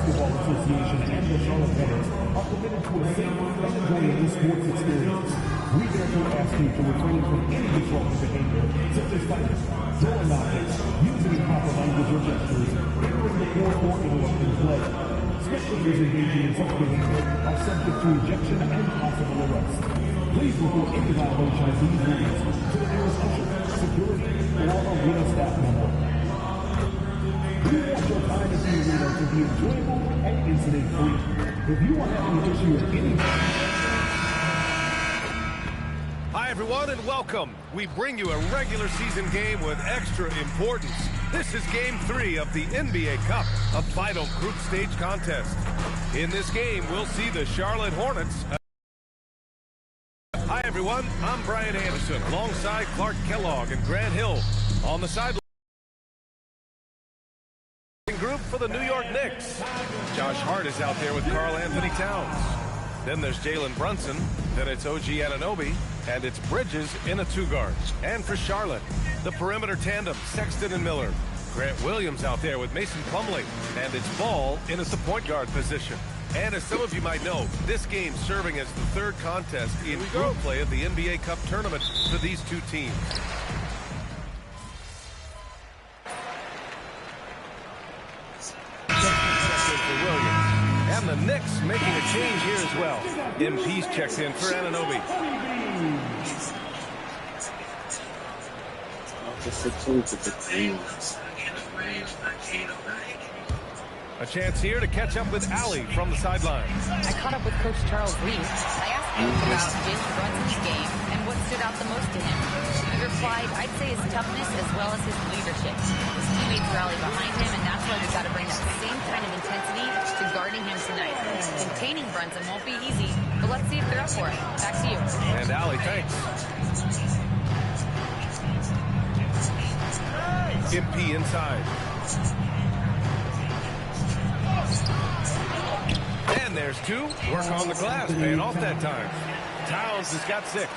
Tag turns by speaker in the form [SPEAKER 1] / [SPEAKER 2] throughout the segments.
[SPEAKER 1] Basketball Association and the Charlotte Hornets are committed to a safe and enjoyable sports experience. We therefore ask you to refrain from any disruptive behavior, such as fighting, throwing objects, using improper language or gestures, entering the court, or interrupting play. Spectators engaging in such behavior are subject to ejection and possible arrest. Please report any violation of these rules to the nearest usher, security, or arena staff member. We want your time at the arena to be enjoyable and incident-free. If you are having an issue with any...
[SPEAKER 2] Hi, everyone, and welcome. We bring you a regular season game with extra importance. This is Game 3 of the NBA Cup, a vital group stage contest. In this game, we'll see the Charlotte Hornets... Hi, everyone. I'm Brian Anderson, alongside Clark Kellogg and Grant Hill. On the sideline group for the New York Knicks. Josh Hart is out there with Karl Anthony Towns. Then there's Jalen Brunson. Then it's OG Anunoby. And it's Bridges in a two-guard. And for Charlotte, the perimeter tandem, Sexton and Miller. Grant Williams out there with Mason Plumlee. And it's Ball in at the point guard position. And as some of you might know, this game serving as the third contest in group play of the NBA Cup tournament for these two teams. For Williams. And the Knicks making a change here as well. MP's checked in for Anunoby. A chance here to catch up with Allie from the sideline.
[SPEAKER 3] I caught up with Coach Charles Reed. I asked him about Jalen Brunson's game and what stood out the most to him. He replied, I'd say his toughness as well as his leadership. His teammates rally behind him, and that's why we've got to bring that same kind of intensity to guarding him tonight. Containing Brunson won't be easy, but let's see if they're up for it. Back to you.
[SPEAKER 2] And Allie, thanks. MP inside. And there's two. Work on the glass, paying off that time. Towns has got 6.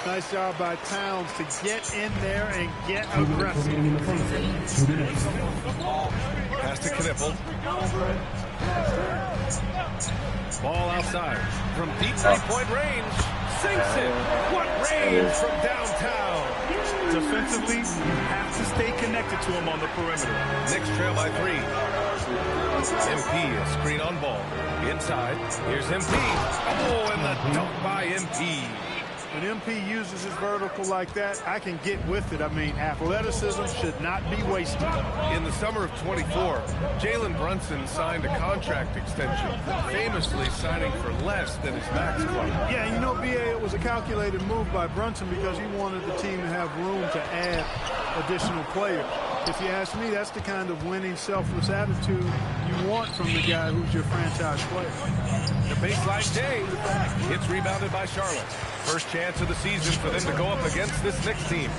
[SPEAKER 4] Nice job by Towns to get in there and get aggressive.
[SPEAKER 2] Pass to Knippel. Ball outside. From deep three-point range. Sinks it. What range from downtown.
[SPEAKER 4] Defensively, you have to stay connected to him on the perimeter.
[SPEAKER 2] Knicks trail by 3. MP, a screen on Ball. Inside. Here's MP. Oh, and the dunk by MP.
[SPEAKER 4] When MP uses his vertical like that, I can get with it. I mean, athleticism should not be wasted.
[SPEAKER 2] In the summer of 24, Jalen Brunson signed a contract extension, famously signing for less than his max club.
[SPEAKER 4] Yeah, you know, BA, it was a calculated move by Brunson because he wanted the team to have room to add additional players. If you ask me, that's the kind of winning, selfless attitude you want from the guy who's your franchise player.
[SPEAKER 2] The baseline Day. It's rebounded by Charlotte. First chance of the season for them to go up against this Knicks team.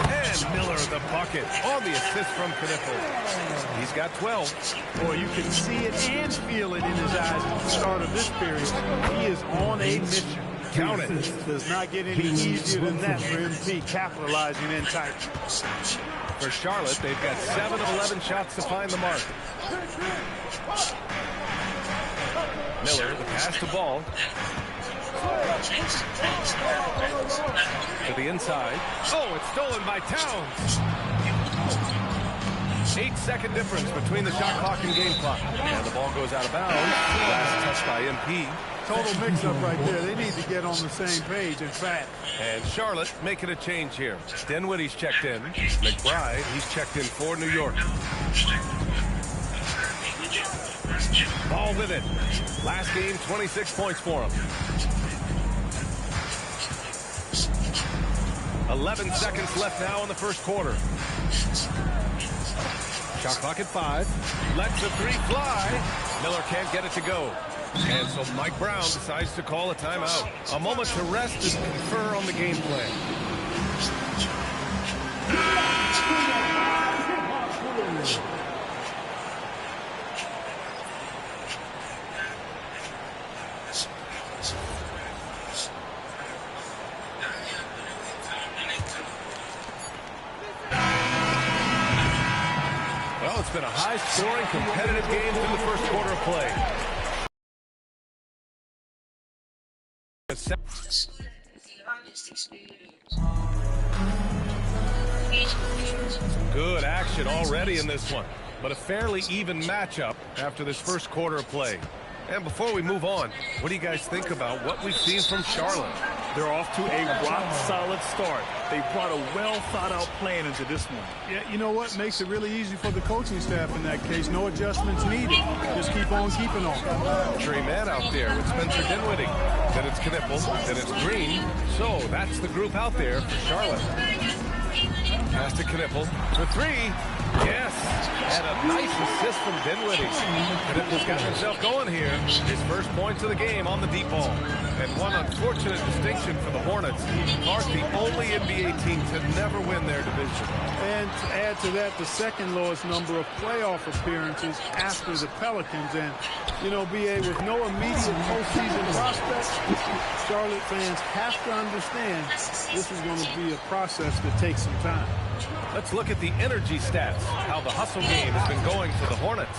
[SPEAKER 2] And Miller the bucket on the assist from Knippel. He's got 12.
[SPEAKER 4] Boy, you can see it and feel it in his eyes at the start of this period. He is on a mission.
[SPEAKER 2] Count it.
[SPEAKER 4] Does not get any easier than that for MP, capitalizing in tight.
[SPEAKER 2] For Charlotte, they've got 7 of 11 shots to find the mark. Miller, the pass to Ball. To the inside. Oh, it's stolen by Towns. 8-second difference between the shot clock and game clock. And the ball goes out of bounds. Last touch by MP.
[SPEAKER 4] Total mix-up right there. They need to get on the same page, in fact.
[SPEAKER 2] And Charlotte making a change here. Dinwiddie's checked in. McBride, he's checked in for New York. Ball with it. Last game, 26 points for him. 11 seconds left now in the first quarter. Shot clock at 5. Lets the 3 fly. Miller can't get it to go. And so Mike Brown decides to call a timeout. A moment to rest and confer on the game plan. It's been a high-scoring, competitive game through the first quarter of play. Some good action already in this one, but a fairly even matchup after this first quarter of play. And before we move on, what do you guys think about what we've seen from Charlotte?
[SPEAKER 5] They're off to a rock-solid start. They brought a well-thought-out plan into this one.
[SPEAKER 4] Yeah, you know what? Makes it really easy for the coaching staff in that case. No adjustments needed. Just keep on keeping on.
[SPEAKER 2] Trey man out there with Spencer Dinwiddie. Then it's Knipple. Then it's Green. So that's the group out there for Charlotte. Pass to Knipple for three. Yes, and a nice assist from Dinwiddie. Knipple's got himself going here. His first points of the game on the deep ball. And one unfortunate distinction for the Hornets. Are the only NBA team to never win their division.
[SPEAKER 4] And to add to that, the second lowest number of playoff appearances after the Pelicans. And, you know, BA, with no immediate postseason prospects, Charlotte fans have to understand this is going to be a process that takes some time.
[SPEAKER 2] Let's look at the energy stats, how the hustle game has been going for the Hornets.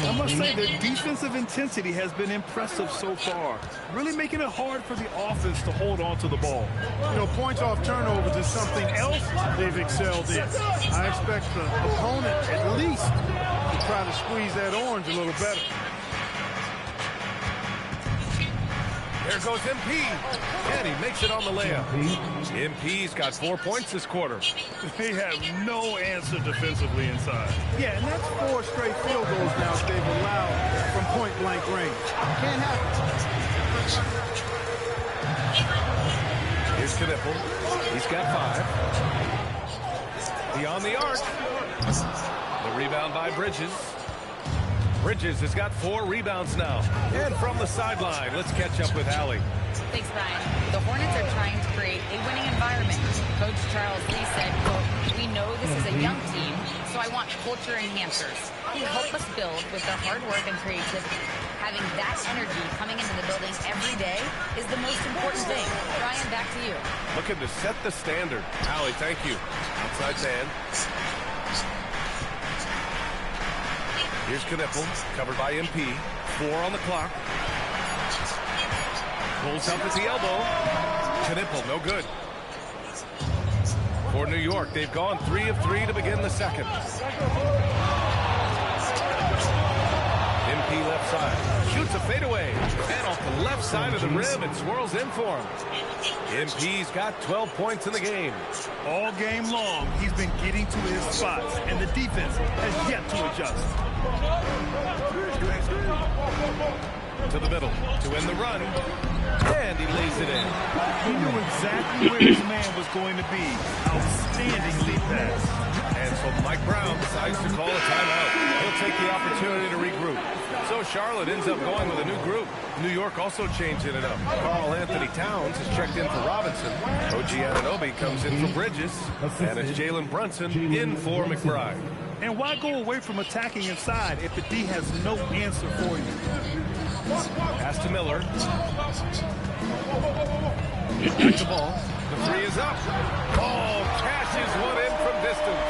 [SPEAKER 5] I must say their defensive intensity has been impressive so far, really making it hard for the offense to hold on to the ball.
[SPEAKER 4] You know, points off turnovers is something else they've excelled in. I expect the opponent at least to try to squeeze that orange a little better.
[SPEAKER 2] There goes MP, and he makes it on the layup. MP's got 4 points this quarter.
[SPEAKER 5] They have no answer defensively inside.
[SPEAKER 4] Yeah, and that's 4 straight field goals now they've allowed from point-blank range. Can't happen.
[SPEAKER 2] Here's Knipple. He's got 5. Beyond the arc. The rebound by Bridges. Bridges has got 4 rebounds now. And from the sideline, let's catch up with Allie.
[SPEAKER 3] Thanks, Brian. The Hornets are trying to create a winning environment. Coach Charles Lee said, quote, "We know this is a young team, so I want culture enhancers who help us build with their hard work and creativity. Having that energy coming into the building every day is the most important thing." Brian, back to you.
[SPEAKER 2] Looking to set the standard. Allie, thank you. Outside man. Here's Knipple, covered by MP. 4 on the clock. Pulls up at the elbow. Knipple, no good. For New York, they've gone 3 of 3 to begin the second. MP left side. Shoots a fadeaway. And off the left side of the rim, it swirls in for him. MP's got 12 points in the game.
[SPEAKER 5] All game long, he's been getting to his spots, and the defense has yet to adjust.
[SPEAKER 2] To the middle to end the run. And he lays it in.
[SPEAKER 5] He knew exactly where his man was going to be. Outstanding lead pass.
[SPEAKER 2] And so Mike Brown decides to call a timeout. He'll take the opportunity to regroup. So Charlotte ends up going with a new group. New York also changing it up. Carl Anthony Towns has checked in for Robinson. OG Anunoby comes in for Bridges. And it's Jalen Brunson in for McBride.
[SPEAKER 5] And why go away from attacking inside if the D has no answer for you?
[SPEAKER 2] Pass to Miller. Back the ball. The 3 is up. Oh, cashes one in from distance.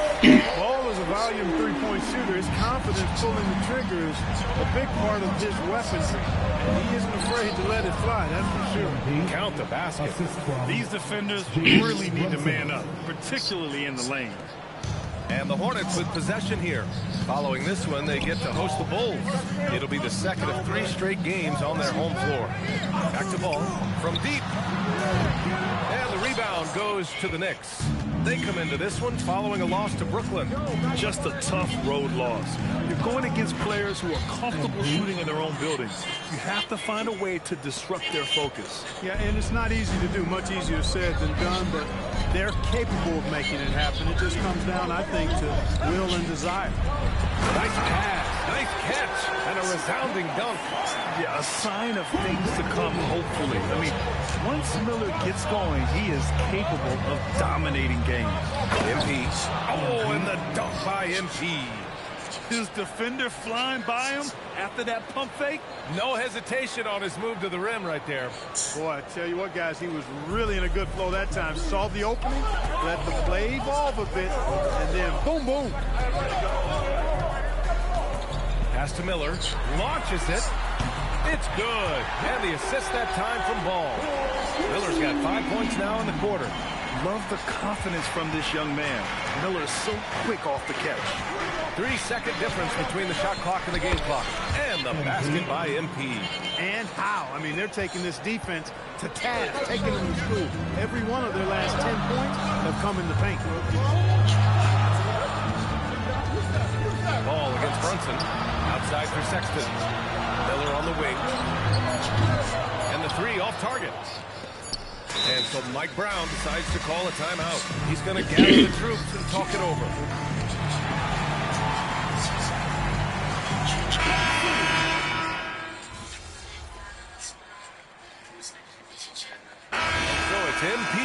[SPEAKER 4] Ball is a volume three-point shooter. His confidence pulling the trigger is a big part of his weaponry. He isn't afraid to let it fly, that's for sure.
[SPEAKER 2] Count the basket.
[SPEAKER 5] These defenders really need to man up, particularly in the lane.
[SPEAKER 2] And the Hornets with possession here. Following this one, they get to host the Bulls. It'll be the second of 3 straight games on their home floor. Back to ball from deep. And the rebound goes to the Knicks. They come into this one following a loss to Brooklyn.
[SPEAKER 5] Just a tough road loss. You're going against players who are comfortable shooting in their own buildings. You have to find a way to disrupt their focus.
[SPEAKER 4] Yeah, and it's not easy to do. Much easier said than done, but they're capable of making it happen. It just comes down, I think, to will and desire.
[SPEAKER 2] Nice pass, nice catch, and a resounding dunk.
[SPEAKER 5] Yeah, a sign of things to come, hopefully. I mean, once Miller gets going, he is capable of dominating games.
[SPEAKER 2] MP. Oh, and the dunk by MP.
[SPEAKER 5] His defender flying by him after that pump fake.
[SPEAKER 2] No hesitation on his move to the rim right there.
[SPEAKER 4] Boy, I tell you what, guys, he was really in a good flow that time. Saw the opening, let the play evolve a bit, and then boom, boom.
[SPEAKER 2] Pass to Miller. Launches it. It's good. And the assist that time from Ball. Miller's got 5 points now in the quarter.
[SPEAKER 5] Love the confidence from this young man. Miller is so quick off the catch.
[SPEAKER 2] 3-second difference between the shot clock and the game clock. And the basket by MP.
[SPEAKER 4] And how? I mean, they're taking this defense to task, taking them to school. Every one of their last 10 points have come in the paint.
[SPEAKER 2] Ball against Brunson. Outside for Sexton. Miller on the wing. And the three off target. And so Mike Brown decides to call a timeout. He's going to gather the troops and talk it over. So it's MP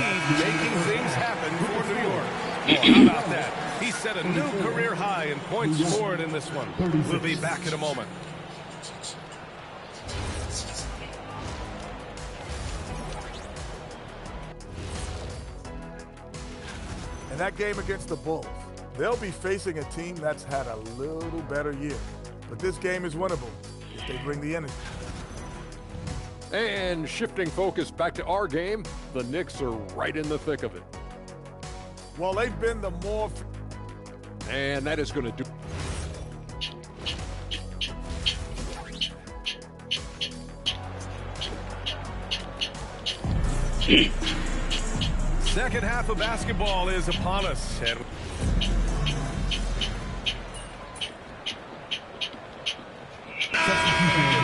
[SPEAKER 2] making things happen for New York. Oh, how about that? He set a new career high in points scored in this one. We'll be back in a moment.
[SPEAKER 6] In that game against the Bulls, they'll be facing a team that's had a little better year. But this game is winnable if they bring the energy.
[SPEAKER 7] And shifting focus back to our game, the Knicks are right in the thick of it.
[SPEAKER 6] Well, they've been the more...
[SPEAKER 7] And that is going to do...
[SPEAKER 2] Second half of basketball is upon us. And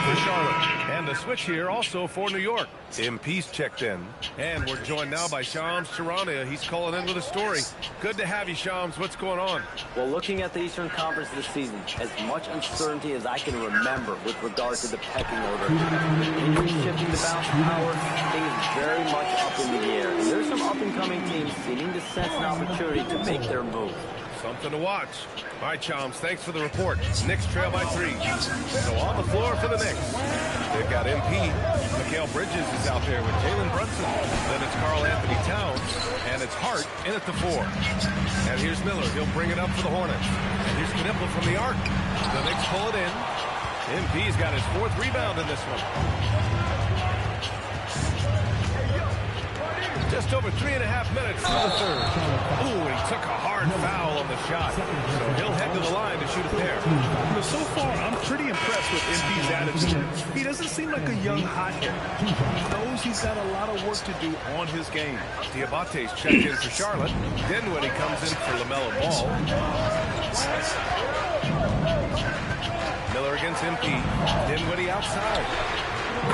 [SPEAKER 2] for Charlotte. And the switch here also for New York. MP's checked in. And we're joined now by Shams Charania. He's calling in with a story. Good to have you, Shams. What's going on?
[SPEAKER 8] Well, looking at the Eastern Conference this season, as much uncertainty as I can remember with regard to the pecking order. Injury shifting the balance of power, things very much up in the air. And there's some up-and-coming teams seeming to sense an opportunity to make their move.
[SPEAKER 2] Something to watch. All right, Chums, thanks for the report. Knicks trail by 3. So on the floor for the Knicks. They've got MP. Mikal Bridges is out there with Jalen Brunson. Then it's Karl Anthony Towns. And it's Hart in at the 4. And here's Miller. He'll bring it up for the Hornets. And here's Knipple from the arc. The Knicks pull it in. MP's got his 4th rebound in this one. Just over 3.5 minutes through the third. Ooh, he took a hard foul on the shot. So he'll head to the line to shoot a pair.
[SPEAKER 5] You know, so far, I'm pretty impressed with MP's attitude. He doesn't seem like a young hothead. He knows he's got a lot of work to do on his game.
[SPEAKER 2] Diabate's checked in for Charlotte. Dinwiddie comes in for LaMelo Ball. Miller against MP. Dinwiddie outside.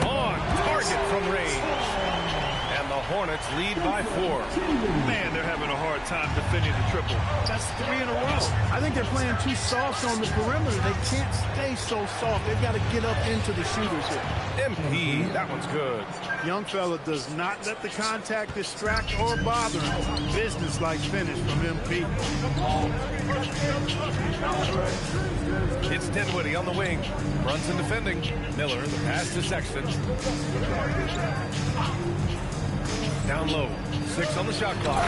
[SPEAKER 2] On target from range. The Hornets lead by 4.
[SPEAKER 5] Man, they're having a hard time defending the triple. That's 3 in a row.
[SPEAKER 4] I think they're playing too soft on the perimeter. They can't stay so soft. They've got to get up into the shooters here.
[SPEAKER 2] MP, that one's good. Young
[SPEAKER 4] fella does not let the contact distract or bother him. Business-like finish from MP.
[SPEAKER 2] It's Dinwiddie on the wing. Brunson defending. Miller, the pass to Sexton. Down low. 6 on the shot clock.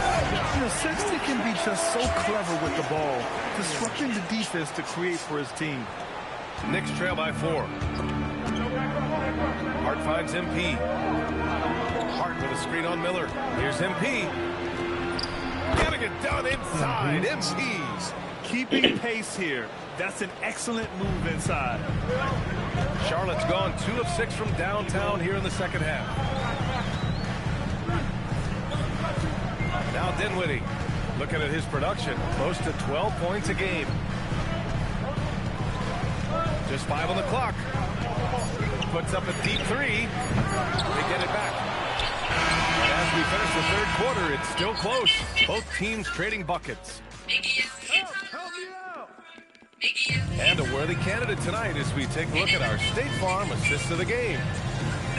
[SPEAKER 5] You know, Sexton can be just so clever with the ball, disrupting the defense to create for his team.
[SPEAKER 2] Knicks trail by 4. Hart finds MP. Hart with a screen on Miller. Here's MP. Gotta get done inside. MP.
[SPEAKER 5] Keeping pace here. That's an excellent move inside.
[SPEAKER 2] Charlotte's gone 2 of 6 from downtown here in the second half. Now Dinwiddie, looking at his production, close to 12 points a game. Just 5 on the clock. Puts up a deep 3. They get it back. And as we finish the third quarter, it's still close. Both teams trading buckets. And a worthy candidate tonight as we take a look at our State Farm assist of the game.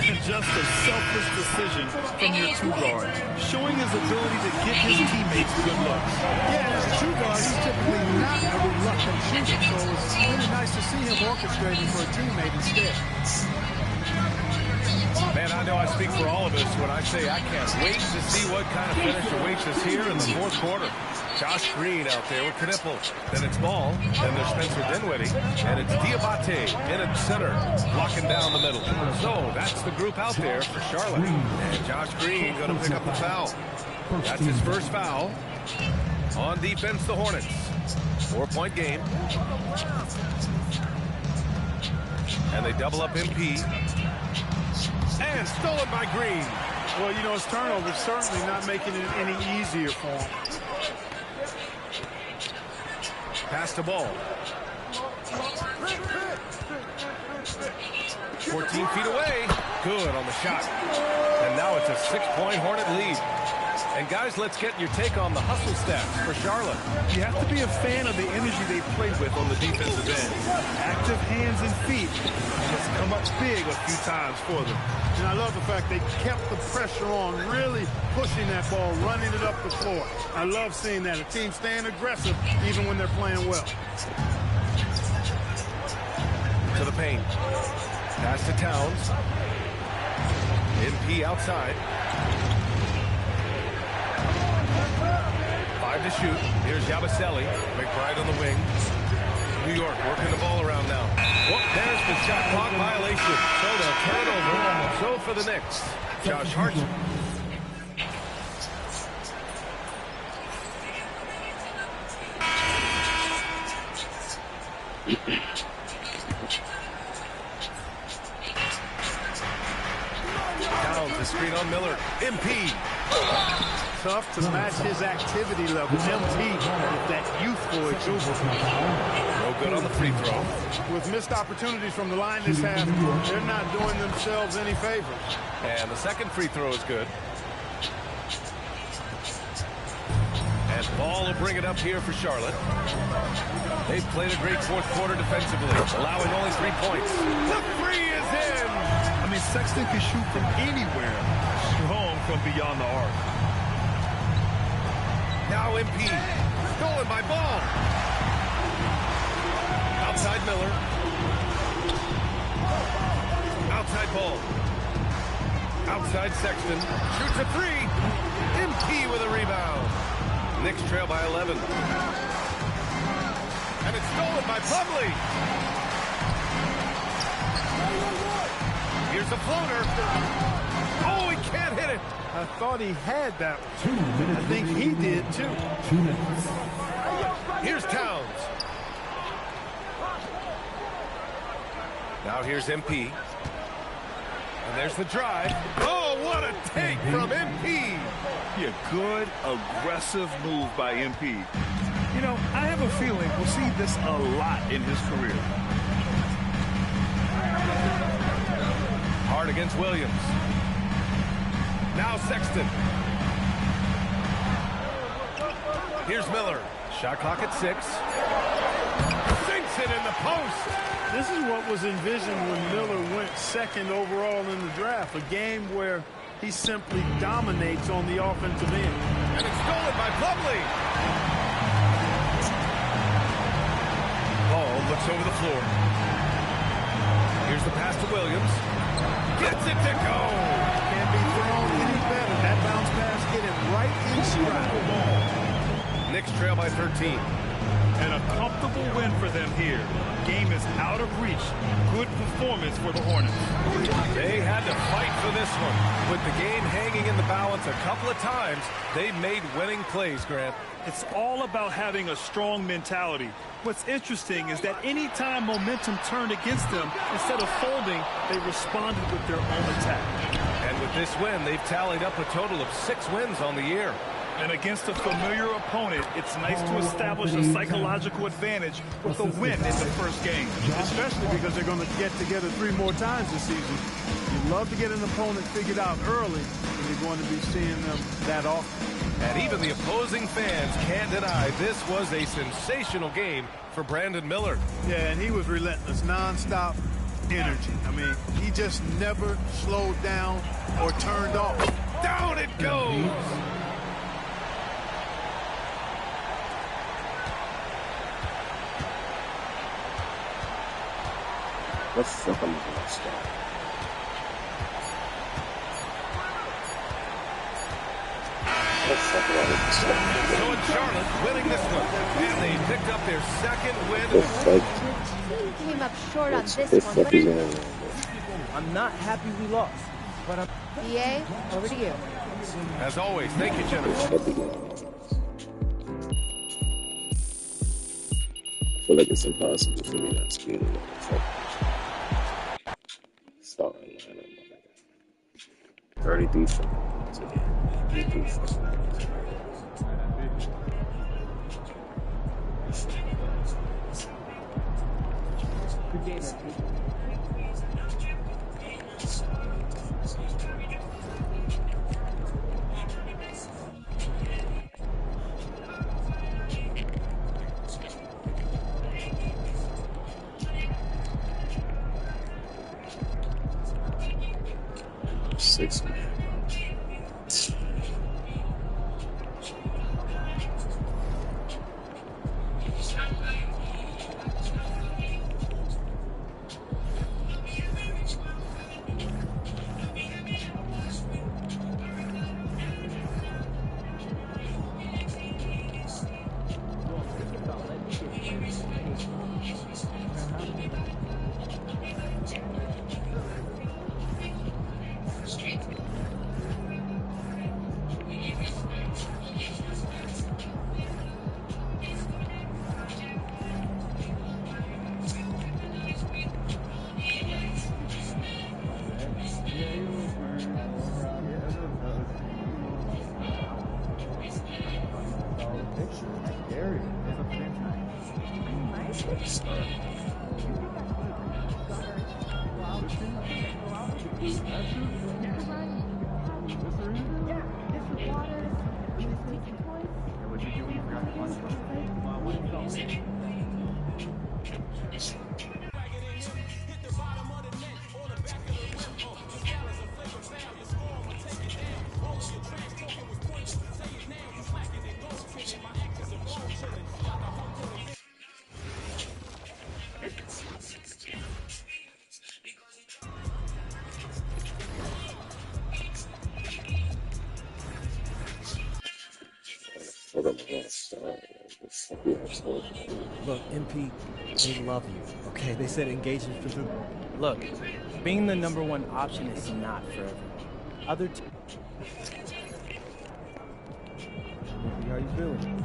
[SPEAKER 5] Just a selfless decision from your 2 guards, showing his ability to give his teammates good looks.
[SPEAKER 4] Yeah, as a 2 guard, he's typically not a reluctant shooter, so it's really nice to see him orchestrating for a teammate instead.
[SPEAKER 2] Man, I know I speak for all of us when I say I can't wait to see what kind of finish awaits us here in the fourth quarter. Josh Green out there with Knippel. Then it's Ball. Then there's Spencer Dinwiddie. And it's Diabate in at center, locking down the middle. So that's the group out there for Charlotte. And Josh Green going to pick up the foul. That's his first foul. On defense, the Hornets. 4-point game. And they double up MP. And stolen by Green.
[SPEAKER 4] Well, you know, his turnover is certainly not making it any easier for him.
[SPEAKER 2] Pass the ball. 14 feet away. Good on the shot. And now it's a 6-point Hornet lead. And guys, let's get your take on the hustle stats for Charlotte.
[SPEAKER 5] You have to be a fan of the energy they play with on the defensive end. Active hands and feet. And it's come up big a few times for them.
[SPEAKER 4] And I love the fact they kept the pressure on, really pushing that ball, running it up the floor. I love seeing that. A team staying aggressive even when they're playing well.
[SPEAKER 2] To the paint. Pass to Towns. MP outside. 5 to shoot. Here's Yabusele. McBride on the wing. New York working the ball around now. Well, there's the shot clock violation. So they'll turn it over. So for the Knicks, Josh Hart. Towns, the screen on Miller. MP.
[SPEAKER 4] Tough to match his activity level. MP with that youthful exuberance.
[SPEAKER 2] No good on the free throw.
[SPEAKER 4] With missed opportunities from the line this half, they're not doing themselves any favors.
[SPEAKER 2] And the second free throw is good. And Ball will bring it up here for Charlotte. They've played a great fourth quarter defensively, allowing only 3 points. The three is in!
[SPEAKER 5] I mean, Sexton can shoot from anywhere, strong from beyond the arc.
[SPEAKER 2] Now MP, stolen by Ball. Outside Miller. Outside Ball. Outside Sexton. Shoots a three. MP with a rebound. Knicks trail by 11. And it's stolen by Plumlee. Here's a floater. Oh, he can't hit it.
[SPEAKER 4] I thought he had that one. I think he did, too.
[SPEAKER 2] Here's Towns. Now here's MP. And there's the drive. Oh, what a take from MP.
[SPEAKER 5] Yeah, good, aggressive move by MP. You know, I have a feeling we'll see this a lot in his career.
[SPEAKER 2] Hard against Williams. Now Sexton. Here's Miller. Shot clock at 6. Sinks it in the post.
[SPEAKER 4] This is what was envisioned when Miller went second overall in the draft. A game where he simply dominates on the offensive end.
[SPEAKER 2] And it's stolen by Plumlee. Ball looks over the floor. Here's the pass to Williams. Gets it to go.
[SPEAKER 4] Can't be thrown any better. That bounce pass hit him right in stride.
[SPEAKER 2] Knicks trail by 13.
[SPEAKER 5] And a comfortable win for them here. Game is out of reach. Good performance for the Hornets.
[SPEAKER 2] They had to fight for this one. With the game hanging in the balance a couple of times, they made winning plays, Grant.
[SPEAKER 5] It's all about having a strong mentality. What's interesting is that any time momentum turned against them, instead of folding, they responded with their own attack.
[SPEAKER 2] And with this win, they've tallied up a total of 6 wins on the year.
[SPEAKER 5] And against a familiar opponent, it's nice to establish a psychological advantage with a win in the first game.
[SPEAKER 4] Especially because they're going to get together 3 more times this season. You love to get an opponent figured out early, and you're going to be seeing them that often.
[SPEAKER 2] And even the opposing fans can't deny this was a sensational game for Brandon Miller.
[SPEAKER 4] Yeah, and he was relentless, nonstop energy. I mean, he just never slowed down or turned off.
[SPEAKER 2] Down it goes!
[SPEAKER 9] Let's flip him to the next guy.
[SPEAKER 2] So it's Charlotte winning this one, and they picked up their second win.
[SPEAKER 10] Team came up short on this one, but
[SPEAKER 11] I'm not happy we lost, but I'm...
[SPEAKER 10] BA, over to you.
[SPEAKER 2] As always, thank you, Jennifer.
[SPEAKER 9] I feel like it's impossible for me not to be in the starting lineup. 33 points again. 33 points.
[SPEAKER 11] Good game,
[SPEAKER 9] Six man.
[SPEAKER 11] Look, MP, they love you, okay? They said engagement for the... Look, being the #1 option is not for everyone. Other how you feeling?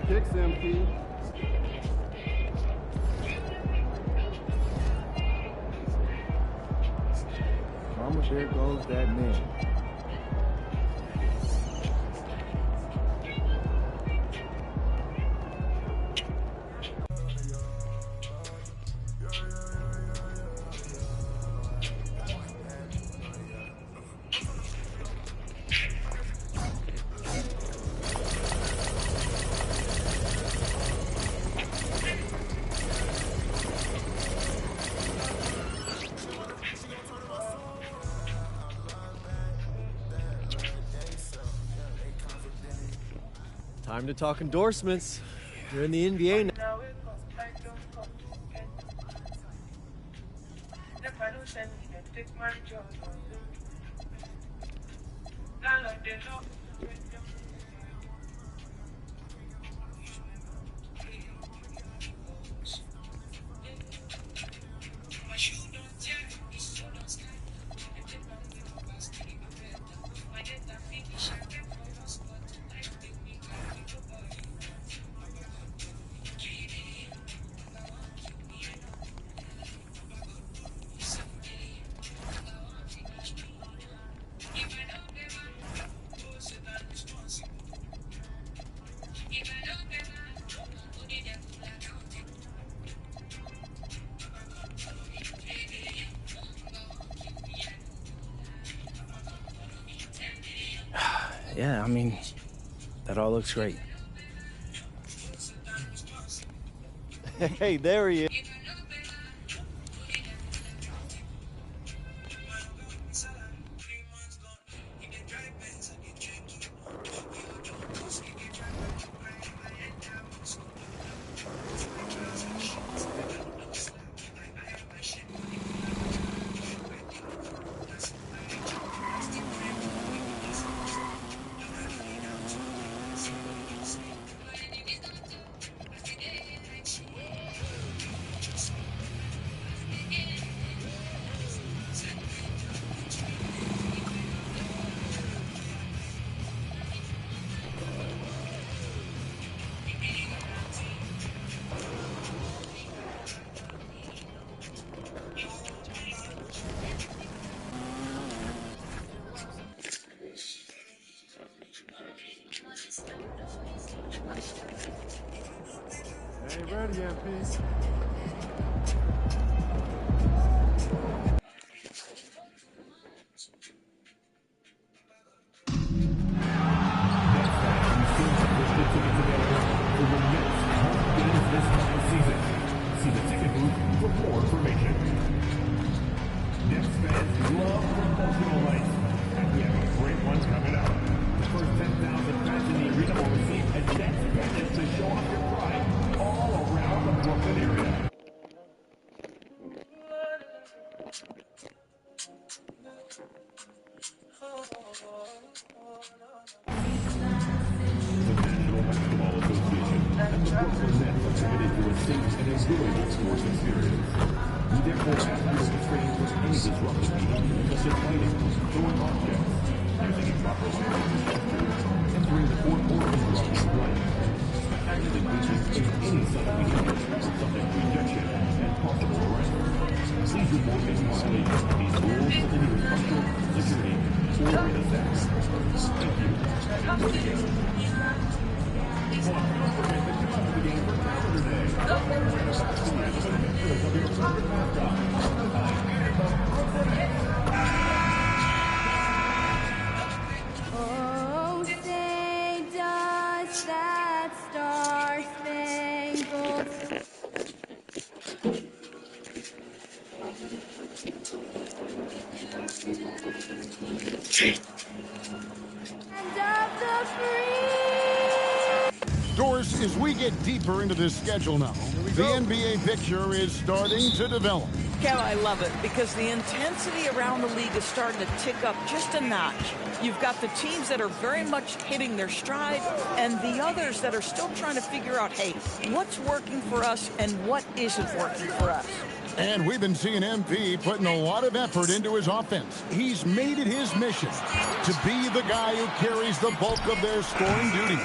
[SPEAKER 12] Kicks, MP. Mama, there goes that man.
[SPEAKER 13] Time to talk endorsements. You're in the NBA now.
[SPEAKER 11] Yeah, I mean, that all looks great.
[SPEAKER 13] Hey, there he is.
[SPEAKER 12] Get ready, MP.
[SPEAKER 1] See the ticket booth for more information. Next, fans love promotional rights, and we have a great one coming up. The first 10,000 fans in the arena will receive advanced tickets to show off your pride all around the Brooklyn area. Safe and enjoyable sports experience. We therefore ask you to refrain from any disruptive behavior such as fighting, throwing objects, using improper language gestures, entering the court or interrupting play. Active engagement in any such behavior is subject to rejection and possible arrest. Please report any violation of these rules to the nearest usher, security, or arena staff. Thank you. And once again, don't forget that you have the game for Calendar Day.
[SPEAKER 10] Oh, say does that star-spangled and of the free.
[SPEAKER 14] Doris, as we get deeper into this schedule now, the NBA picture is starting to develop.
[SPEAKER 15] Kev, I love it because the intensity around the league is starting to tick up just a notch. You've got the teams that are very much hitting their stride and the others that are still trying to figure out, hey, what's working for us and what isn't working for us.
[SPEAKER 14] And we've been seeing MP putting a lot of effort into his offense. He's made it his mission to be the guy who carries the bulk of their scoring duty.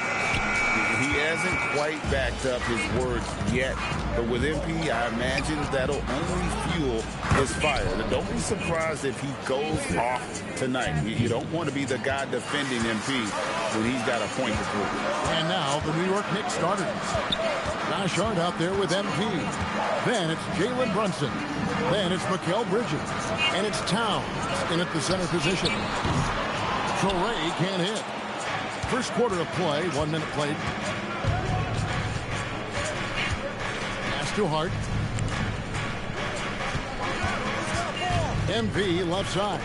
[SPEAKER 16] He hasn't quite backed up his words yet, but with MP, I imagine that'll only fuel his fire. And don't be surprised if he goes off tonight. You don't want to be the guy defending MP when he's got a point to prove.
[SPEAKER 14] And now the New York Knicks starters. Josh Hart out there with MP. Then it's Jalen Brunson. Then it's Mikal Bridges. And it's Towns in at the center position. Traore can't hit. First quarter of play, 1 minute played. Pass to Hart. MP left side.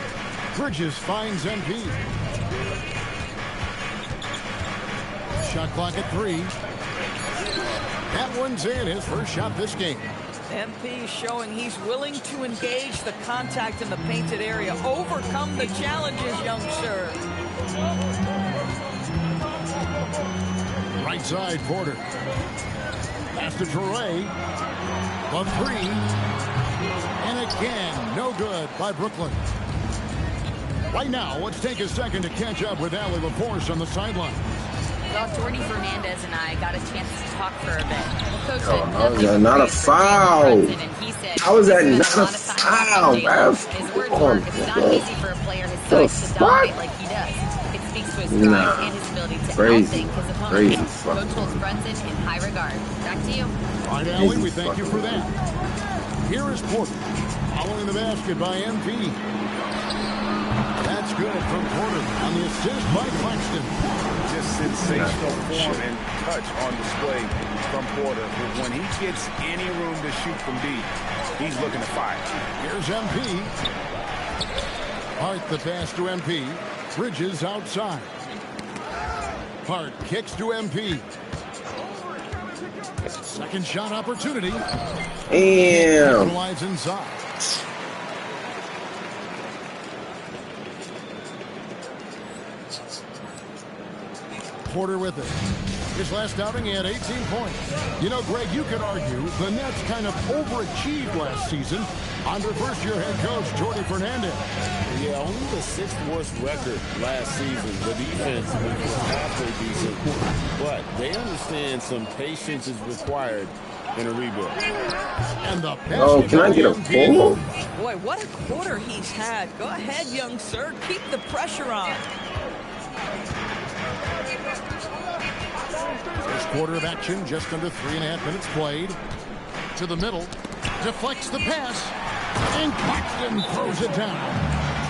[SPEAKER 14] Bridges finds MP. Shot clock at 3. That one's in, his first shot this game.
[SPEAKER 15] MP showing he's willing to engage the contact in the painted area, overcome the challenges, young sir.
[SPEAKER 14] Right side, Porter. Pass to Traore. The 3. And again, no good by Brooklyn. Right now, let's take a second to catch up with Allie LaForce on the sideline.
[SPEAKER 3] Well, Jordy Fernandez and I got a chance to talk for a bit. Coach
[SPEAKER 9] How is that not a foul? How is that not a foul, bro?
[SPEAKER 3] His words were, it's not easy for a player his size to dominate like he does. It speaks to his drive and his ability to outthink his opponent. Coach holds Brunson in high regard. Back to you.
[SPEAKER 14] All right, Allie, we thank you for that. Here is Porter, following the basket by MP. That's good from Porter on the assist by Claxton.
[SPEAKER 16] Just sensational form and touch on display from Porter. When he gets any room to shoot from deep, he's looking to fire.
[SPEAKER 14] Here's MP. Hart the pass to MP. Bridges outside. Hart kicks to MP. Second shot opportunity.
[SPEAKER 9] Damn.
[SPEAKER 14] Lies inside. Porter with it. His last outing, he had 18 points. You know, Greg, you could argue the Nets kind of overachieved last season under first-year head coach Jordy Fernandez.
[SPEAKER 16] Yeah, only the 6th worst record last season. The defense was halfway decent, but they understand some patience is required in a rebuild.
[SPEAKER 14] And the
[SPEAKER 9] can I get a pull?
[SPEAKER 15] Boy, what a quarter he's had. Go ahead, young sir. Keep the pressure on.
[SPEAKER 14] First quarter of action, just under 3.5 minutes played. To the middle, deflects the pass, and Claxton throws it down.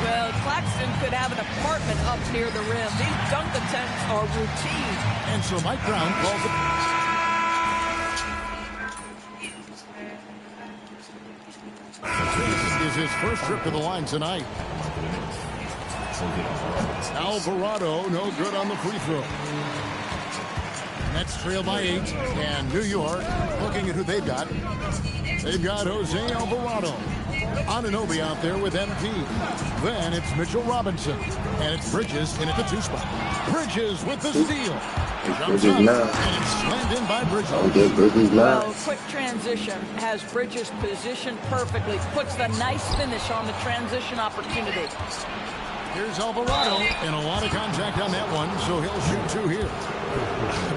[SPEAKER 15] Well, Claxton could have an apartment up near the rim. These dunk attempts are routine.
[SPEAKER 14] And so Mike Brown calls it. This is his first trip to the line tonight. Alvarado, no good on the free throw. Nets trail by 8, and New York looking at who they've got. They've got Jose Alvarado. Anunoby out there with MP. Then it's Mitchell Robinson, and it's Bridges in at the 2 spot. Bridges with the steal. Jumps up, and it's slammed in by Bridges.
[SPEAKER 15] Well, quick transition has Bridges positioned perfectly. Puts the nice finish on the transition opportunity.
[SPEAKER 14] Here's Alvarado, and a lot of contact on that one, so he'll shoot 2 here.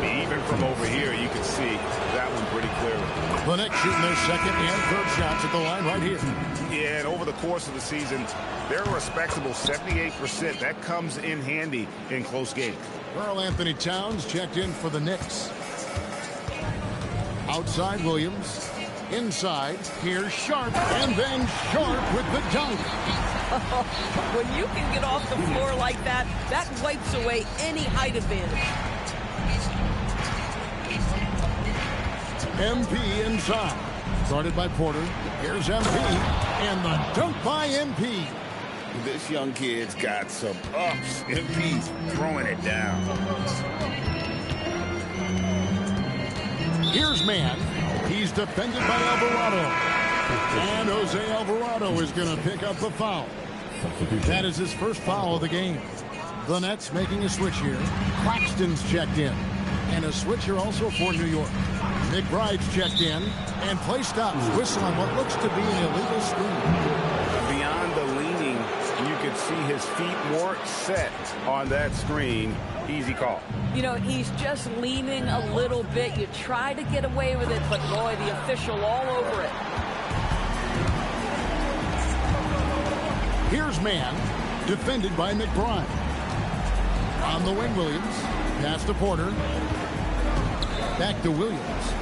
[SPEAKER 16] Even from over here, you can see that one pretty clearly.
[SPEAKER 14] The Knicks shooting their second and third shots at the line right here.
[SPEAKER 16] Yeah, and over the course of the season, they're a respectable 78%. That comes in handy in close games.
[SPEAKER 14] Karl Anthony Towns checked in for the Knicks. Outside Williams. Inside, here's Sharp, and then Sharp with the dunk.
[SPEAKER 15] When you can get off the floor like that, that wipes away any height advantage.
[SPEAKER 14] MP inside. Guarded by Porter. Here's MP, and the dunk by MP.
[SPEAKER 16] This young kid's got some ups. MP's throwing it down.
[SPEAKER 14] Here's man. He's defended by Alvarado. And Jose Alvarado is going to pick up the foul. That is his first foul of the game. The Nets making a switch here. Claxton's checked in. And a switch here also for New York. McBride's checked in. And play stops. Whistle on what looks to be an illegal screen.
[SPEAKER 16] Beyond the leaning, you could see his feet weren't set on that screen. Easy call.
[SPEAKER 15] You know, he's just leaning a little bit. You try to get away with it, but boy, the official all over it.
[SPEAKER 14] Here's man, defended by McBride. On the wing, Williams. Pass to Porter. Back to Williams.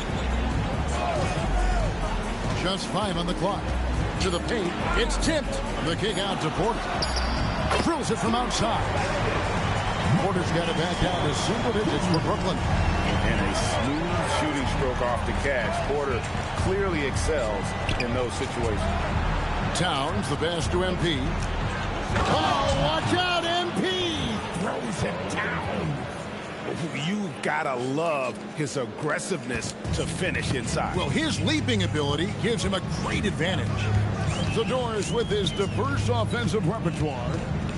[SPEAKER 14] Just 5 on the clock. To the paint. It's tipped. The kick out to Porter. Drills it from outside. Porter's got it back down to single digits for Brooklyn.
[SPEAKER 16] And a smooth shooting stroke off the catch. Porter clearly excels in those situations.
[SPEAKER 14] Towns, the pass to MP. Oh, watch out, MP! Throws it down.
[SPEAKER 16] You gotta love his aggressiveness to finish inside.
[SPEAKER 14] Well, his leaping ability gives him a great advantage. Zador's with his diverse offensive repertoire.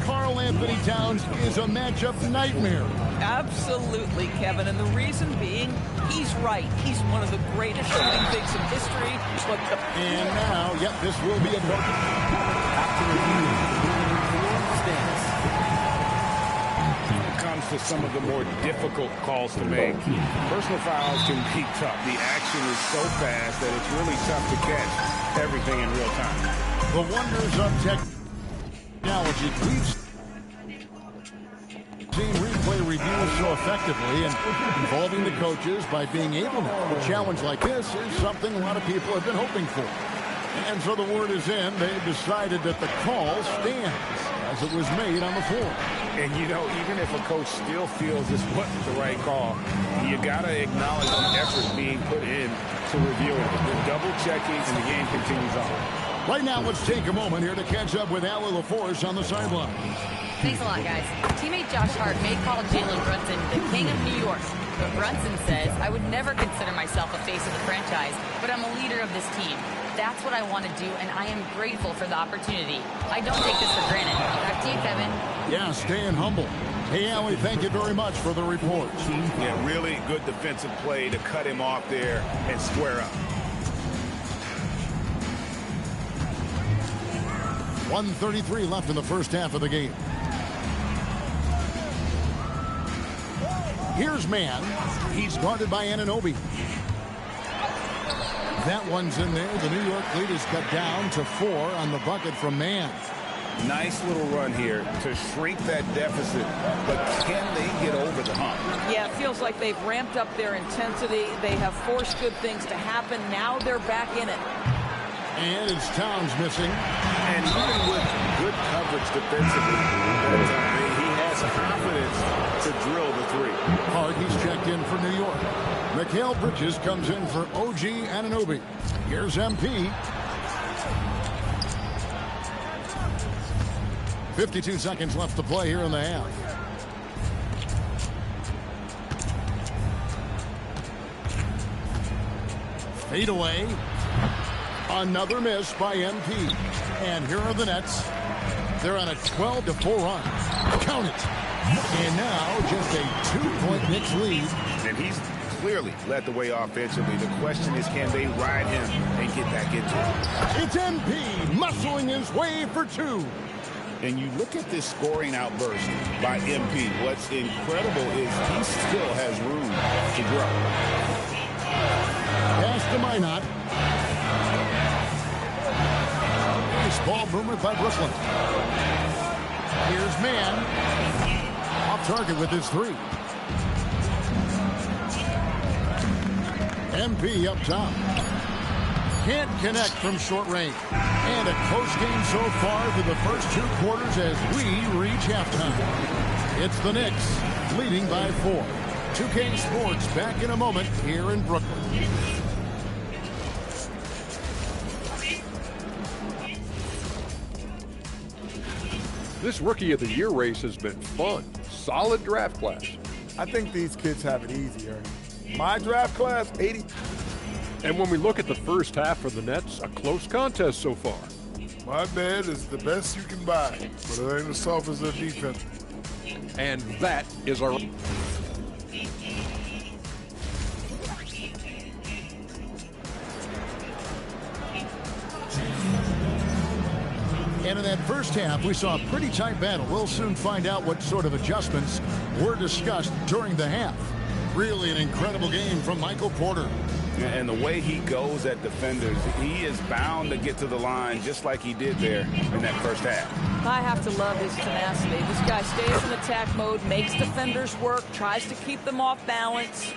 [SPEAKER 14] Karl Anthony Towns is a matchup nightmare.
[SPEAKER 15] Absolutely, Kevin. And the reason being, he's right. He's one of the greatest shooting bigs in history. But
[SPEAKER 14] and now, yep, this will be a broken.
[SPEAKER 11] After review, stance.
[SPEAKER 16] When it comes to some of the more difficult calls to make, personal fouls can be tough. The action is so fast that it's really tough to catch everything in real time.
[SPEAKER 14] The wonders of technology. We've seen replay reviews so effectively and involving the coaches by being able to. A challenge like this is something a lot of people have been hoping for. And so the word is in. They've decided that the call stands as it was made on the floor.
[SPEAKER 16] And, you know, even if a coach still feels this wasn't the right call, you got to acknowledge the effort being put in to review it. The double checking and the game continues on.
[SPEAKER 14] Right now, let's take a moment here to catch up with Allie LaForce on the sideline.
[SPEAKER 3] Thanks a lot, guys. Teammate Josh Hart may call Jalen Brunson the king of New York. But Brunson says, I would never consider myself a face of the franchise, but I'm a leader of this team. That's what I want to do, and I am grateful for the opportunity. I don't take this for granted. Back to you, Kevin.
[SPEAKER 14] Yeah, staying humble. Hey, Allie, thank you very much for the report.
[SPEAKER 16] Yeah, really good defensive play to cut him off there and square up.
[SPEAKER 14] 1:33 left in the first half of the game. Here's man. He's guarded by Anunoby. That one's in there. The New York lead is cut down to 4 on the bucket from man.
[SPEAKER 16] Nice little run here to shrink that deficit, but can they get over the hump?
[SPEAKER 15] Yeah, feel feels like they've ramped up their intensity. They have forced good things to happen. Now they're back in it.
[SPEAKER 14] And it's Towns missing.
[SPEAKER 16] And even with good coverage defensively, he has confidence to drill the three.
[SPEAKER 14] Hart, he's checked in for New York. Mikal Bridges comes in for OG Anunoby. Here's MP. 52 seconds left to play here in the half. Fade away. Another miss by MP. And here are the Nets. They're on a 12-4 run. Count it. And now just a 2-point Knicks lead.
[SPEAKER 16] And he's clearly led the way offensively. The question is, can they ride him and get back into it?
[SPEAKER 14] It's MP muscling his way for two.
[SPEAKER 16] And you look at this scoring outburst by MP. What's incredible is he still has room to grow.
[SPEAKER 14] Pass to Minot. Nice ball movement by Brooklyn. Here's Mann. Off target with his three. MP up top. Can't connect from short range. And a close game so far through the first 2 quarters as we reach halftime. It's the Knicks leading by 4. 2K Sports back in a moment here in Brooklyn.
[SPEAKER 7] This Rookie of the Year race has been fun. Solid draft class.
[SPEAKER 6] I think these kids have it easy, Ernie. My draft class, 80.
[SPEAKER 7] And when we look at the first half for the Nets, a close contest so far.
[SPEAKER 6] My bed is the best you can buy, but it ain't as soft as their defense.
[SPEAKER 7] And that is our...
[SPEAKER 14] And in that first half, we saw a pretty tight battle. We'll soon find out what sort of adjustments were discussed during the half. Really an incredible game from Michael Porter.
[SPEAKER 16] And the way he goes at defenders, he is bound to get to the line just like he did there in that first half.
[SPEAKER 15] I have to love his tenacity. This guy stays in attack mode, makes defenders work, tries to keep them off balance.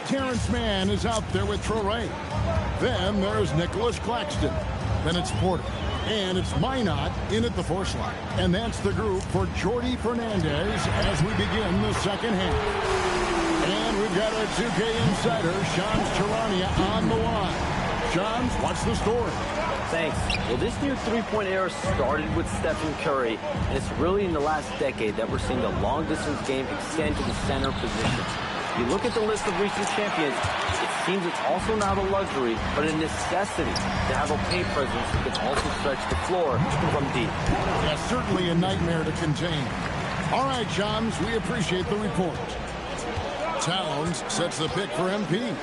[SPEAKER 14] Terrence Mann is out there with Traore. Then there's Nicholas Claxton. Then it's Porter. And it's Minot in at the force line. And that's the group for Jordi Fernandez as we begin the second half. And we've got our 2K insider, Shams Charania, on the line. Shams, what's the story?
[SPEAKER 8] Thanks. Well, this new three-point era started with Stephen Curry, and it's really in the last decade that we're seeing the long-distance game extend to the center position. If you look at the list of recent champions, it seems it's also not a luxury, but a necessity to have a paint presence that can also stretch the floor from deep.
[SPEAKER 14] Yeah, certainly a nightmare to contain. All right, Shams, we appreciate the report. Towns sets the pick for MP.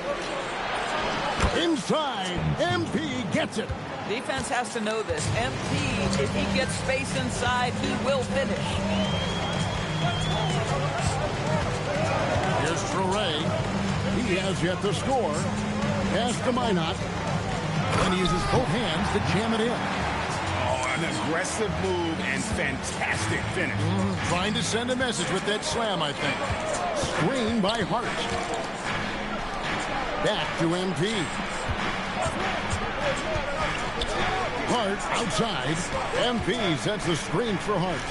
[SPEAKER 14] Inside, MP gets it.
[SPEAKER 15] Defense has to know this. MP, if he gets space inside, he will finish.
[SPEAKER 14] Here's Traore. He has yet to score. Pass to Minot. And he uses both hands to jam it in.
[SPEAKER 16] Oh, an aggressive move and fantastic finish.
[SPEAKER 14] Trying to send a message with that slam, I think. Screen by Hart. Back to MP. Hart outside. MP sets the screen for Hart.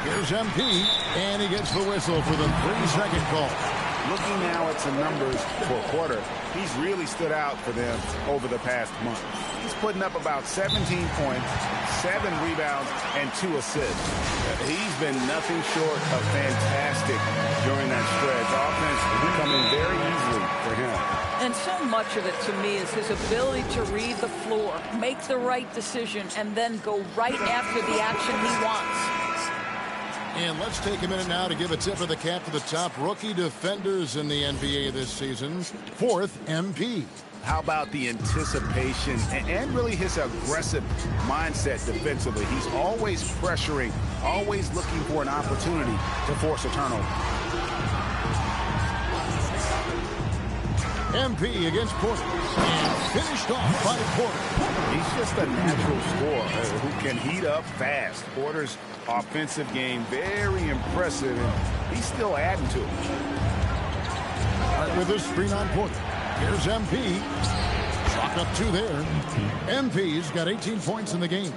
[SPEAKER 14] Here's MP, and he gets the whistle for the 3-second call.
[SPEAKER 16] Looking now at some numbers for Porter, he's really stood out for them over the past month. He's putting up about 17 points, 7 rebounds, and 2 assists. He's been nothing short of fantastic during that stretch. Offense coming very easily for him.
[SPEAKER 15] And so much of it, to me, is his ability to read the floor, make the right decision, and then go right after the action he wants.
[SPEAKER 14] And let's take a minute now to give a tip of the cap to the top rookie defenders in the NBA this season. 4th, MP.
[SPEAKER 16] How about the anticipation and really his aggressive mindset defensively? He's always pressuring, always looking for an opportunity to force a turnover.
[SPEAKER 14] MP against Porter. And finished off by Porter.
[SPEAKER 16] He's just a natural scorer who can heat up fast. Porter's offensive game very impressive. And he's still adding to it.
[SPEAKER 14] Right with a screen on Porter. Here's MP. Chalk up 2 there. MP's got 18 points in the game.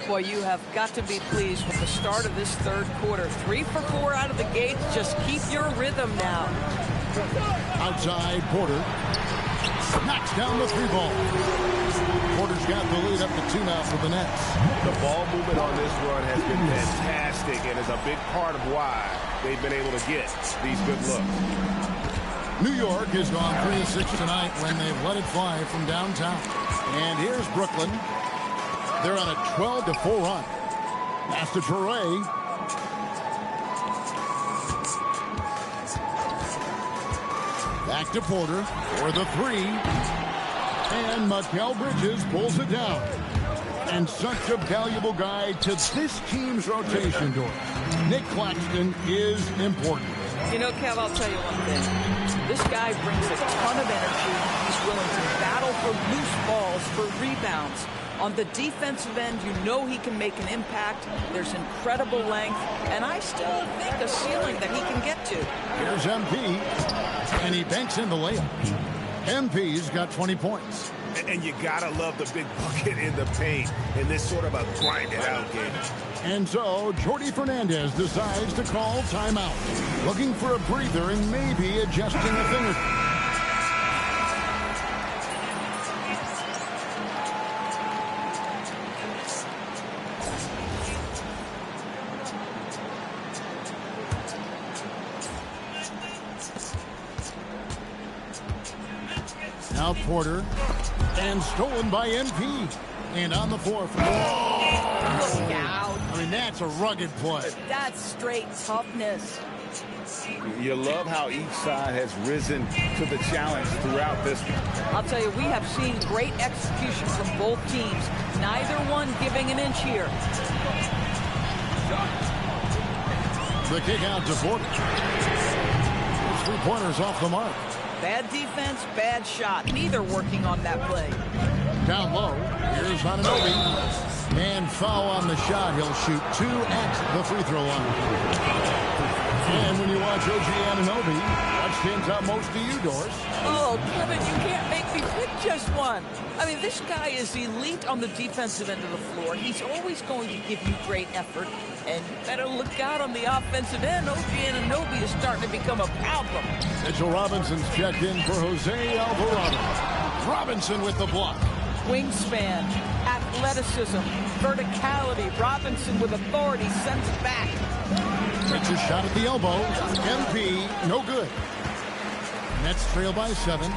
[SPEAKER 15] Boy, you have got to be pleased with the start of this third quarter. 3 for 4 out of the gate. Just keep your rhythm now.
[SPEAKER 14] Outside, Porter knocks down the 3-ball. Porter's got the lead up to 2 now for the Nets.
[SPEAKER 16] The ball movement on this run has been fantastic and is a big part of why they've been able to get these good looks.
[SPEAKER 14] New York has gone 3 of 6 tonight when they've let it fly from downtown. And here's Brooklyn. They're on a 12-4 run. Pass to Toure. Back to Porter for the 3. And Mikal Bridges pulls it down. And such a valuable guy to this team's rotation door. Nick Claxton is important.
[SPEAKER 15] You know, Kev, I'll tell you one thing. This guy brings a ton of energy. He's willing to battle for loose balls, for rebounds. On the defensive end, you know he can make an impact. There's incredible length, and I still think a ceiling that he can get to.
[SPEAKER 14] Here's MP, and he banks in the layup. MP's got 20 points.
[SPEAKER 16] And you gotta love the big bucket in the paint in this sort of a grind-it-out game.
[SPEAKER 14] And so, Jordi Fernandez decides to call timeout. Looking for a breather and maybe adjusting a thing or two. Now Porter, and stolen by MP. And on the floor for
[SPEAKER 15] Look out.
[SPEAKER 14] I mean, that's a rugged play.
[SPEAKER 15] That's straight toughness.
[SPEAKER 16] You love how each side has risen to the challenge throughout this one.
[SPEAKER 15] I'll tell you, we have seen great execution from both teams. Neither one giving an inch here.
[SPEAKER 14] The kick out to Porter. 3-pointers off the mark.
[SPEAKER 15] Bad defense, bad shot. Neither working on that play.
[SPEAKER 14] Down low, here's Anunoby. And foul on the shot. He'll shoot 2 at the free throw line. And when you watch OG Anunoby, what stands out most to you, Doris?
[SPEAKER 15] Oh, Kevin, you can't make me pick just one. I mean, this guy is elite on the defensive end of the floor. He's always going to give you great effort. And you better look out on the offensive end. OG Anunoby is starting to become a problem.
[SPEAKER 14] Mitchell Robinson's checked in for Jose Alvarado. Robinson with the block.
[SPEAKER 15] Wingspan, athleticism, verticality. Robinson with authority sends it back.
[SPEAKER 14] Takes a shot at the elbow. MP, no good. Nets trail by 7.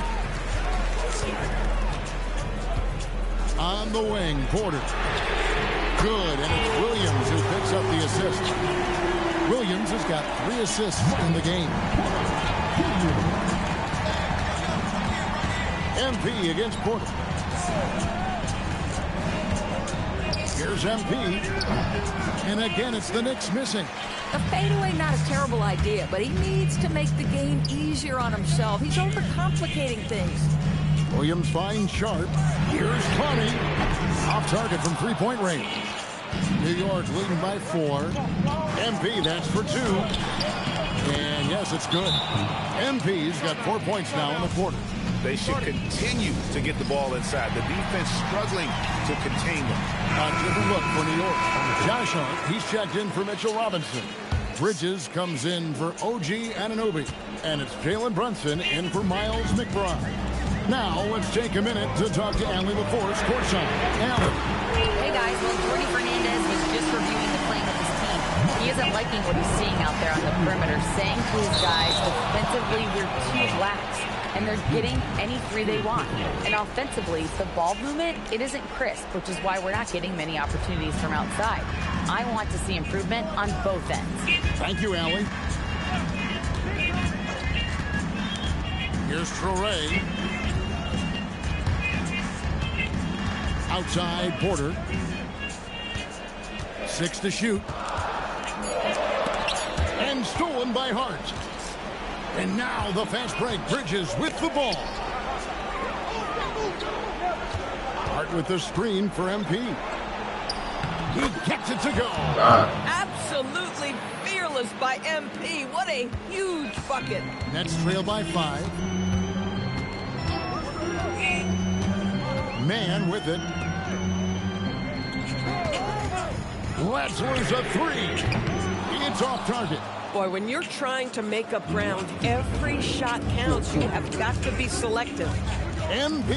[SPEAKER 14] On the wing, Porter. Good, and it's Williams who picks up the assist. Williams has got 3 assists in the game. MP against Porter. Here's MP. And again, it's the Knicks missing.
[SPEAKER 17] A fadeaway, not a terrible idea, but he needs to make the game easier on himself. He's overcomplicating things.
[SPEAKER 14] Williams finds Sharp. Here's Connie. Off target from 3-point range. New York leading by 4. MP, that's for 2. And yes, it's good. MP's got 4 points now in the quarter.
[SPEAKER 16] They should continue to get the ball inside. The defense struggling to contain them.
[SPEAKER 14] A different look for New York. Josh Hart, he's checked in for Mitchell Robinson. Bridges comes in for OG Anunoby. And it's Jalen Brunson in for Miles McBride. Now, let's take a minute to talk to Allie LaForce courtside. Allie.
[SPEAKER 3] Hey, guys. Well, Jordi Fernandez was just reviewing the playing of his team. He isn't liking what he's seeing out there on the perimeter, saying to his guys, defensively, we're too lax. And they're getting any 3 they want. And offensively, the ball movement, it isn't crisp, which is why we're not getting many opportunities from outside. I want to see improvement on both ends.
[SPEAKER 14] Thank you, Allie. Here's Toure. Outside, Porter. 6 to shoot. And stolen by Hart. And now the fast break. Bridges with the ball. Hart with the screen for MP. He gets it to go.
[SPEAKER 15] Absolutely fearless ridiculous by MP. What a huge bucket.
[SPEAKER 14] Nets trail by 5. Man with it. Latzler's a 3. It's off target.
[SPEAKER 18] Boy, when you're trying to make up ground, every shot counts. You have got to be selective.
[SPEAKER 14] MP,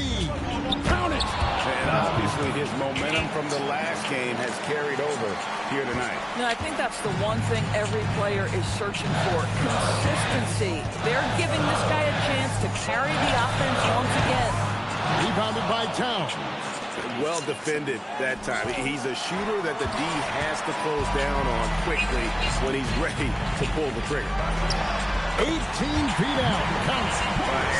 [SPEAKER 14] count it.
[SPEAKER 16] And obviously his momentum from the last game has carried over here tonight.
[SPEAKER 15] No, I think that's the one thing every player is searching for. Consistency. They're giving this guy a chance to carry the offense once again.
[SPEAKER 14] Rebounded by Towns.
[SPEAKER 16] Well defended that time. He's a shooter that the D has to close down on quickly when he's ready to pull the trigger.
[SPEAKER 14] 18 feet out. Counts.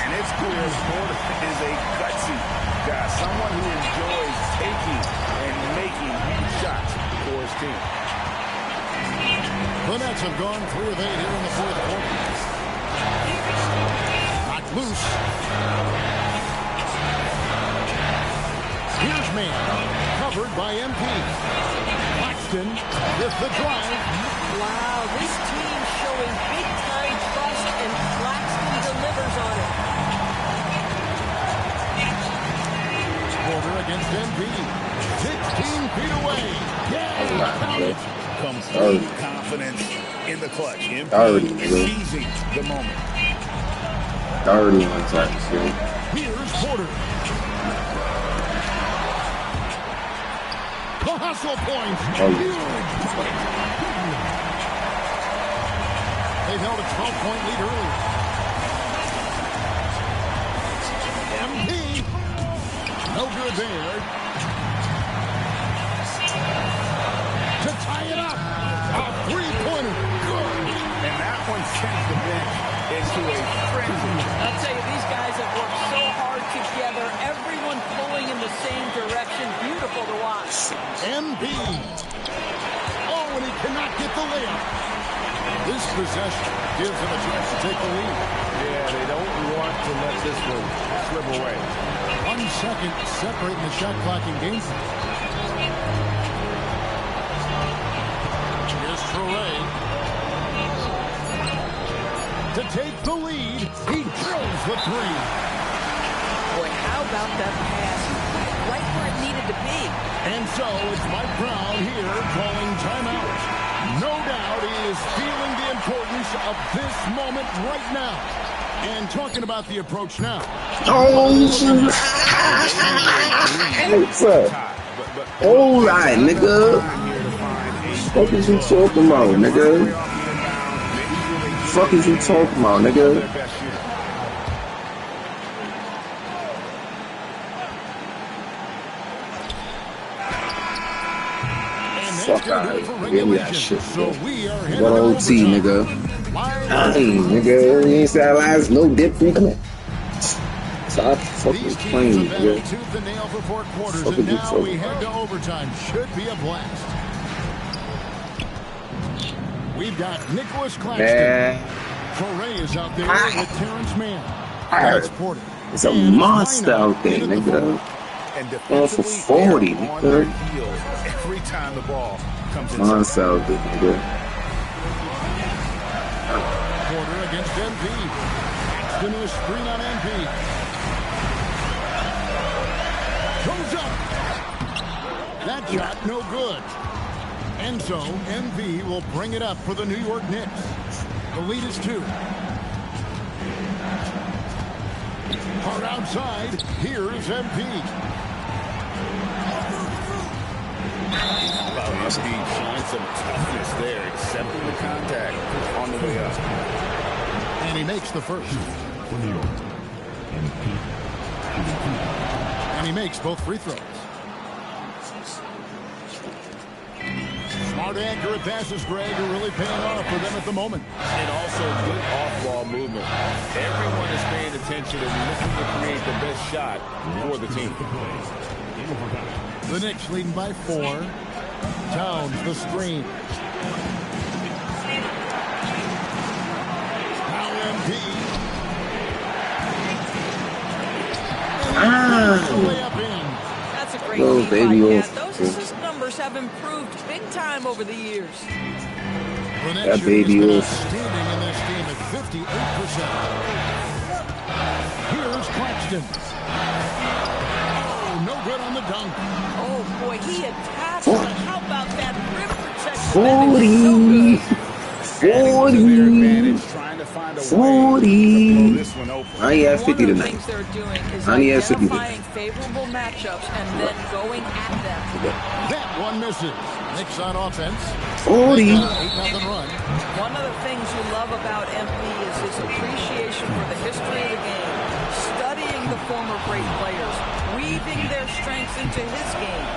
[SPEAKER 16] And it's clear Porter is a gutsy guy, someone who enjoys taking and making shots for his team.
[SPEAKER 14] The Nets have gone 3 of 8 here in the fourth quarter. Not loose. Here's man, covered by MP. Claxton with the drive.
[SPEAKER 18] Wow, this team showing big-time trust, and Claxton delivers on it.
[SPEAKER 14] Porter against MP. 16 feet away. Yeah,
[SPEAKER 16] complete confidence in the clutch. MP seizing the moment.
[SPEAKER 9] Already on time, too.
[SPEAKER 14] Here's Porter. The hustle points. Huge. They've held a 12-point lead earlier. MP. No good there. To tie it up. A three-pointer. Good.
[SPEAKER 16] And that one sends the bench into a frenzy.
[SPEAKER 15] I'll tell you, these guys have worked so hard together. Everyone pulling in the same direction. Beautiful to watch.
[SPEAKER 14] MP. Oh, and he cannot get the layup. This possession gives him a chance to take the lead.
[SPEAKER 16] Yeah, they don't want to let this one slip away.
[SPEAKER 14] 1 second separating the shot clock in game. Here's Trey. To take the lead, he drills the 3.
[SPEAKER 15] Boy, how about that pass? Right where it needed to be.
[SPEAKER 14] And so it's Mike Brown here calling timeout. No doubt he is feeling the importance of this moment right now. And talking about the approach now.
[SPEAKER 9] All right, nigga. Fuck is you talking about, nigga? Fuck is you talking about, nigga? Fuck out. Give me that shit, bro. What OT, nigga? Hey, nigga. You ain't said last no dip, nigga. Stop fucking playing, nigga. Fuck is you talking about?
[SPEAKER 14] To overtime. Should be a blast. We've got Nicholas Claxton. Correa is out there with Terrence Mann. That's Porter.
[SPEAKER 9] It's a monster out there, nigga. Going for 40, nigga.
[SPEAKER 16] Every time the ball comes in.
[SPEAKER 9] Monster out there, nigga.
[SPEAKER 14] Porter against MP. Claxton to a screen on MP. Goes up. That shot no good. And so MP will bring it up for the New York Knicks. The lead is 2. Hard outside. Here's MP.
[SPEAKER 16] MP showing some toughness there, accepting the contact on the way up.
[SPEAKER 14] And he makes the first. And he makes both free throws. Smart, accurate passes, Greg, are really paying off for them at the moment.
[SPEAKER 16] And also good off-ball movement. Everyone is paying attention and looking to create the best shot for the team.
[SPEAKER 14] The Knicks leading by 4. Towns the screen. Now MP. That's
[SPEAKER 15] a great
[SPEAKER 9] little baby
[SPEAKER 15] by Those assist numbers have improved big time over the years.
[SPEAKER 9] That baby was.
[SPEAKER 14] Standing in this game at 58%. Here's Claxton. Oh, no good on the dunk.
[SPEAKER 15] Oh, boy, he attacked, but how about that rim protection? That is so
[SPEAKER 9] 40.
[SPEAKER 15] good.
[SPEAKER 9] 40. I only had 50
[SPEAKER 15] One of the
[SPEAKER 9] tonight.
[SPEAKER 15] things they're doing is
[SPEAKER 9] I only had 50
[SPEAKER 15] identifying favorable matchups and then going at them.
[SPEAKER 14] That one misses. Knicks on offense.
[SPEAKER 9] 40.
[SPEAKER 14] 8-0 run.
[SPEAKER 15] One of the things you love about MP is his appreciation for the history of the game, studying the former great players, weaving their strengths into his game.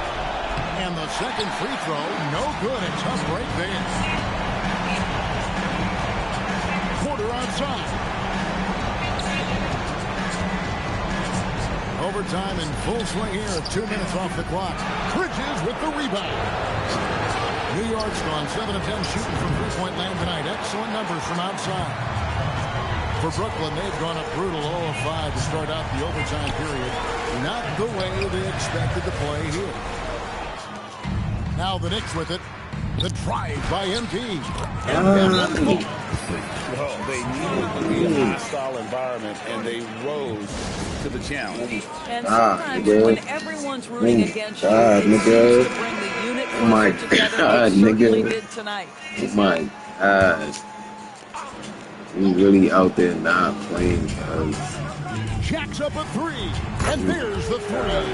[SPEAKER 14] And the second free throw, no good. A tough break there. Porter outside. Overtime in full swing here. 2 minutes off the clock. Bridges with the rebound. New York's gone 7 of 10 shooting from three-point land tonight. Excellent numbers from outside. For Brooklyn, they've gone a brutal 0 of 5 to start out the overtime period. Not the way they expected to play here. Now the Knicks with it. The drive by MP.
[SPEAKER 16] Well, they needed to be a hostile environment, and they rose to the challenge.
[SPEAKER 15] And sometimes when everyone's rooting against you, it seems to bring the unit closer together. It certainly did tonight.
[SPEAKER 9] Oh my God. We really out there not playing, cuz.
[SPEAKER 14] Jacks up a three, and there's the three.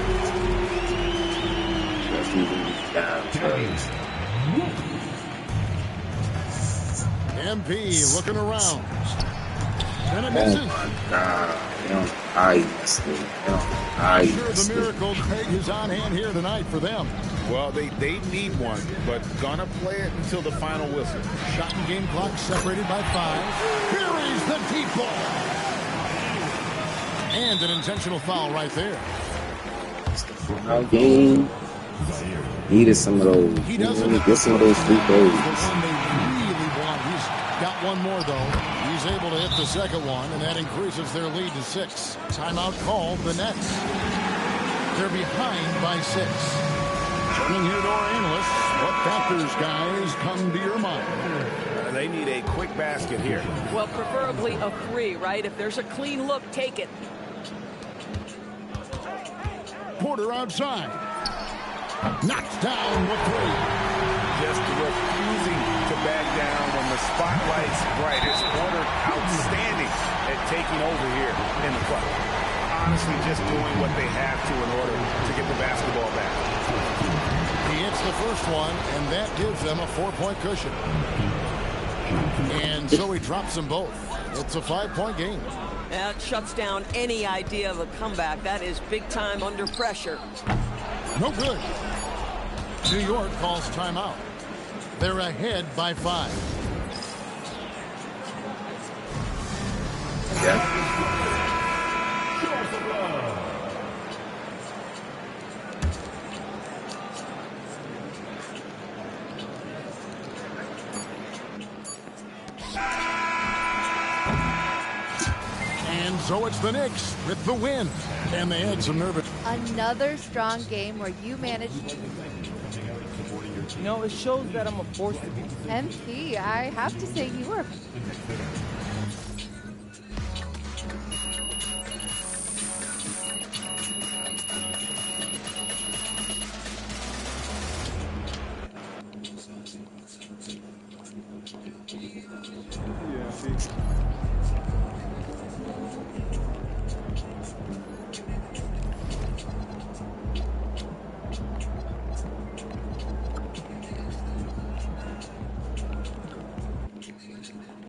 [SPEAKER 14] MP looking around. Then it misses.
[SPEAKER 9] Oh my God. Ice.
[SPEAKER 14] Sure, the miracle Craig is on hand here tonight for them.
[SPEAKER 16] Well, they need one, but gonna play it until the final whistle.
[SPEAKER 14] Shot and game clock separated by 5. Here is the deep ball. And an intentional foul right there.
[SPEAKER 9] Game. Needed some of those.
[SPEAKER 14] He doesn't
[SPEAKER 9] get some of those free throws.
[SPEAKER 14] He's got one more, though. He's able to hit the second one, and that increases their lead to 6. Timeout called the Nets. They're behind by 6. Turning here to our analysts. What Panthers guys come to your mind?
[SPEAKER 16] They need a quick basket here.
[SPEAKER 15] Well, preferably a 3, right? If there's a clean look, take it.
[SPEAKER 14] Porter outside. Knocks down with 3.
[SPEAKER 16] Just refusing to back down when the spotlight's brightest. Porter outstanding at taking over here in the clutch. Honestly, just doing what they have to in order to get the basketball back.
[SPEAKER 14] He hits the first one, and that gives them a 4-point cushion. And so he drops them both. It's a 5-point game.
[SPEAKER 18] That shuts down any idea of a comeback. That is big time under pressure.
[SPEAKER 14] No good. New York calls timeout. They're ahead by 5.
[SPEAKER 9] Yeah.
[SPEAKER 14] And so it's the Knicks with the win. And they had some nervous.
[SPEAKER 10] Another strong game where you managed.
[SPEAKER 11] You know, it shows that I'm a force to be.
[SPEAKER 10] MP, I have to say you were